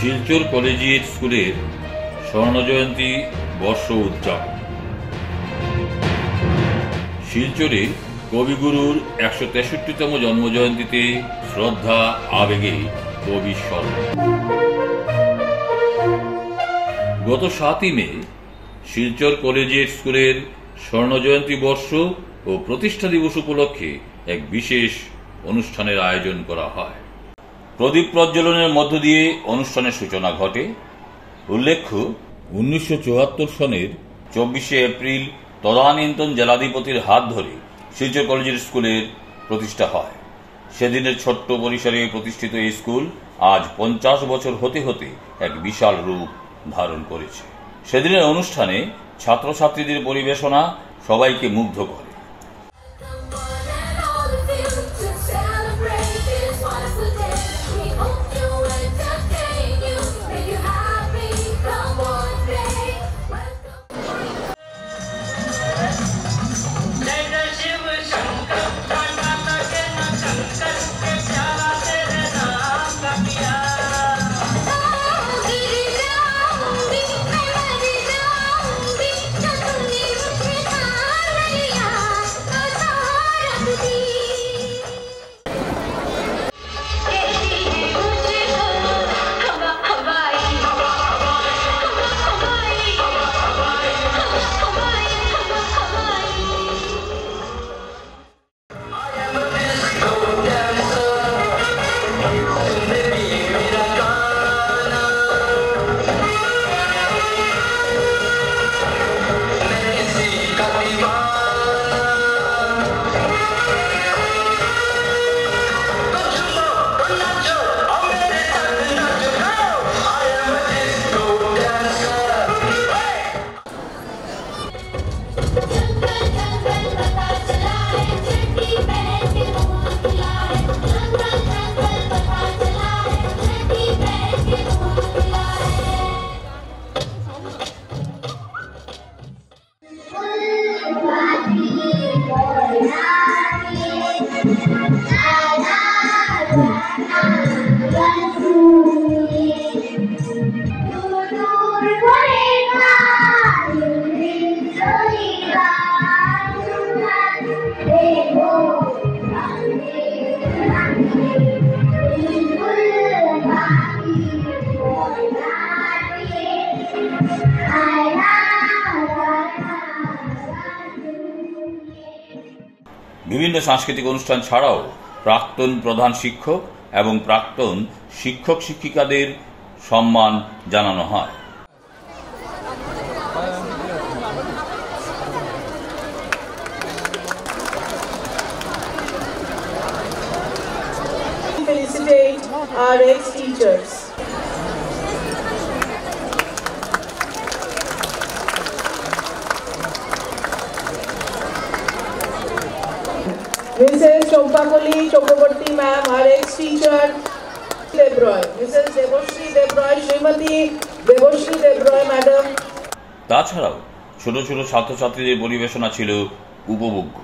Silchar collegiate স্কুলের স্বর্ণজয়ন্তী বর্ষ উদযাপন। শিলচরে কবিগুরুর ১৬৩তম জন্মজয়ন্তীতে শ্রদ্ধা আবেগে কবি স্মরণ। গত ৭ই মে শিলচর কলেজিয়েট স্কুলের স্বর্ণজয়ন্তী বর্ষ ও প্রতিষ্ঠা দিবস উপলক্ষে এক বিশেষ অনুষ্ঠানের আয়োজন করা হয়। প্রদীপ প্রজ্বলনের মধ্য দিয়ে অনুষ্ঠানের সূচনা ঘটে। উল্লেখ্য, ১৯৭৪ সনের ২৪শে এপ্রিল তদানীন্তন জেলাধিপতির হাত ধরে শিলচর কলেজিয়েট স্কুলের প্রতিষ্ঠা হয়। সেদিনের ছোট্ট পরিসরে প্রতিষ্ঠিত এই স্কুল আজ ৫০ বছর হতে হতে এক বিশাল রূপ ধারণ করেছে। সেদিনের অনুষ্ঠানে ছাত্রছাত্রীদের পরিবেশনা সবাইকে মুগ্ধ করে। বিভিন্ন সাংস্কৃতিক অনুষ্ঠান ছাড়াও প্রাক্তন প্রধান শিক্ষক এবং প্রাক্তন শিক্ষক শিক্ষিকাদের সম্মান জানানো হয়। Felicitate our ex-teachers. Mrs. Chompakoli Chakraborty ma'am, our ex-teacher, Debroy, Mrs. Debashri Debroy, Srimati Debashri Debroy madam. তাছাড়াও ছোট ছোট ছাত্রছাত্রীদের পরিবেশনা ছিল উপভোগ্য।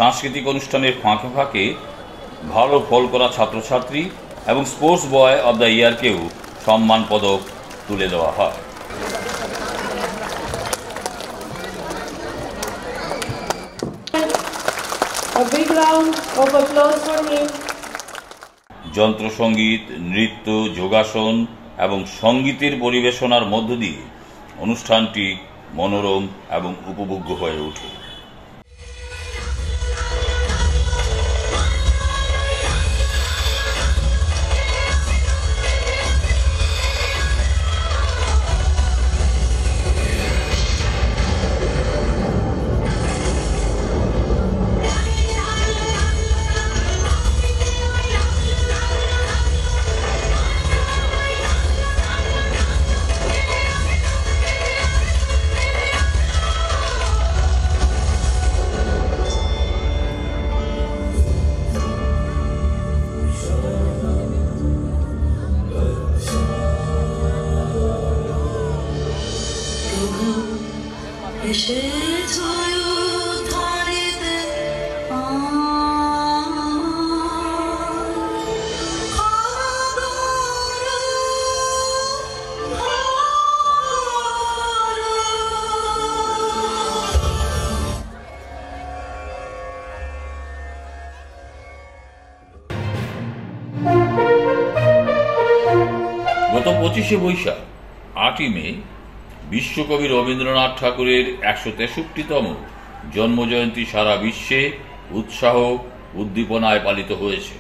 সাংস্কৃতিক অনুষ্ঠানের ফাঁকে ফাঁকে ভালো ফল করা ছাত্রছাত্রী এবং স্পোর্টস বয় অব দ্য ইয়ারকেও সম্মান পদক তুলে দেওয়া হয়। A big round of applause for him. যন্ত্রসঙ্গীত, নৃত্য, যোগাসন এবং সঙ্গীতের পরিবেশনার মধ্য দিয়ে অনুষ্ঠানটি মনোরম এবং উপভোগ্য হয়ে ওঠে। গত 25শে বৈশাখ 8ই মে বিশ্বকবি রবীন্দ্রনাথ ঠাকুরের 163তম জন্মজয়ন্তী সারা বিশ্বে উৎসাহ উদ্দীপনায় পালিত হয়েছে।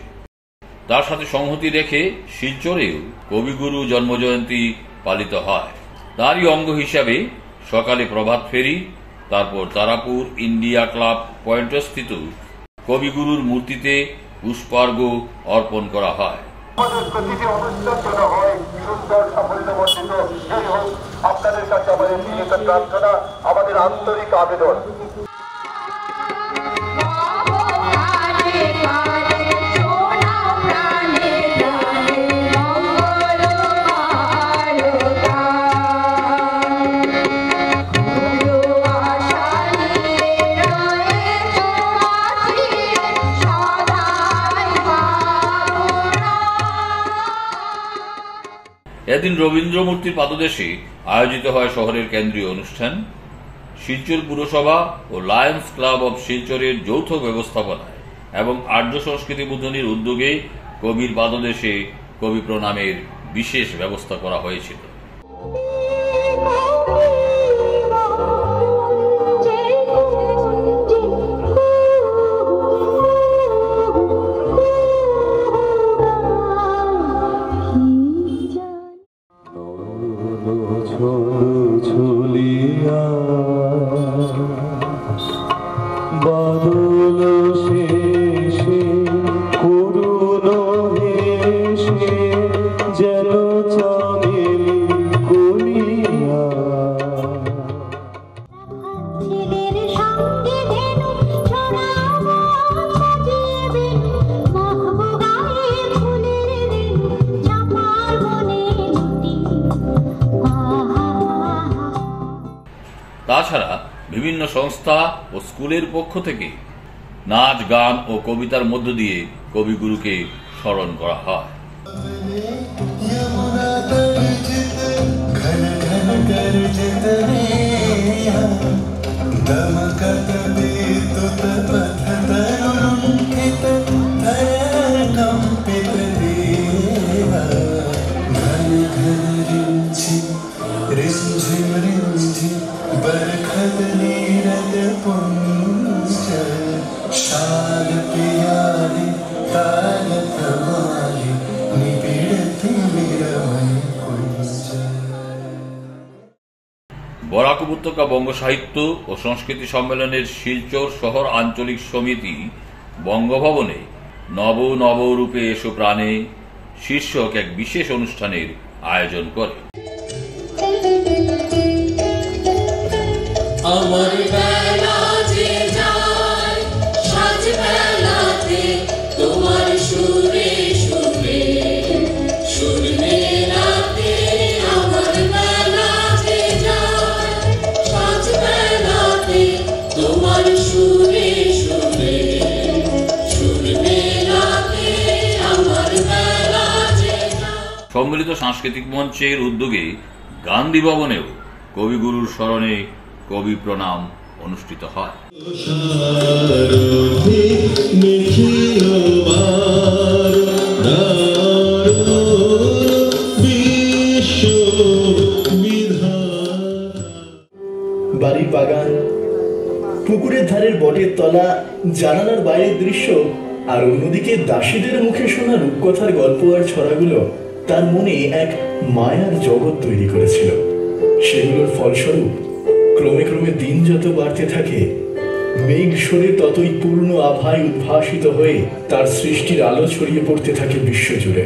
তার সাথে সংহতি রেখে শিলচরেও কবিগুরু জন্মজয়ন্তী পালিত হয়। তারই অঙ্গ হিসাবে সকালে প্রভাত ফেরি, তারপর তারাপুর ইন্ডিয়া ক্লাব পয়েন্টস্থিত কবিগুরুর মূর্তিতে পুষ্পার্ঘ অর্পণ করা হয়। প্রতিটি অনুষ্ঠান যেন হয় সুন্দর সাফল্যমণ্ডিত, এই হোক আপনাদের কাছে আমাদের বিনীত প্রার্থনা, আমাদের আন্তরিক আবেদন। এদিন রবীন্দ্র মূর্তির পাদদেশে আয়োজিত হয় শহরের কেন্দ্রীয় অনুষ্ঠান। শিলচর পুরসভা ও লায়ন্স ক্লাব অব শিলচরের যৌথ ব্যবস্থাপনায় এবং আর্য সংস্কৃতি বুদ্ধনির উদ্যোগে কবির পাদদেশে কবি প্রণামের বিশেষ ব্যবস্থা করা হয়েছিল। তাছাড়া বিভিন্ন সংস্থা ও স্কুলের পক্ষ থেকে নাচ, গান ও কবিতার মধ্য দিয়ে কবিগুরুকে স্মরণ করা হয়। বরাক উপত্যকা বঙ্গ সাহিত্য ও সংস্কৃতি সম্মেলনের শিলচর শহর আঞ্চলিক সমিতি বঙ্গভবনে নব নব রূপে এসো প্রাণে শীর্ষক এক বিশেষ অনুষ্ঠানের আয়োজন করে। আমার বেলা যে যায় সাজ বেলাতে তোমার সুরে সুরে সুর মেলাতে, আমার বেলা যে যায় সাজ বেলাতে তোমার সুরে সুরে সম্মিলিত সাংস্কৃতিক মঞ্চের উদ্যোগে গান্ধী ভবনেও কবিগুরুর স্মরণে কবি প্রণাম অনুষ্ঠিত হয়। বাড়ির বাগান, পুকুরের ধারের বটের তলা, জানালার বাইরের দৃশ্য, আর অন্যদিকে দাসীদের মুখে শোনা রূপকথার গল্প আর ছড়াগুলো তার মনে এক মায়ার জগৎ তৈরি করেছিল। সেগুলোর ফলস্বরূপ ক্রমে ক্রমে দিন যত বাড়তে থাকে, মেঘ সরে ততই পূর্ণ আভায় উদ্ভাসিত হয়ে তার সৃষ্টির আলো ছড়িয়ে পড়তে থাকে বিশ্বজুড়ে।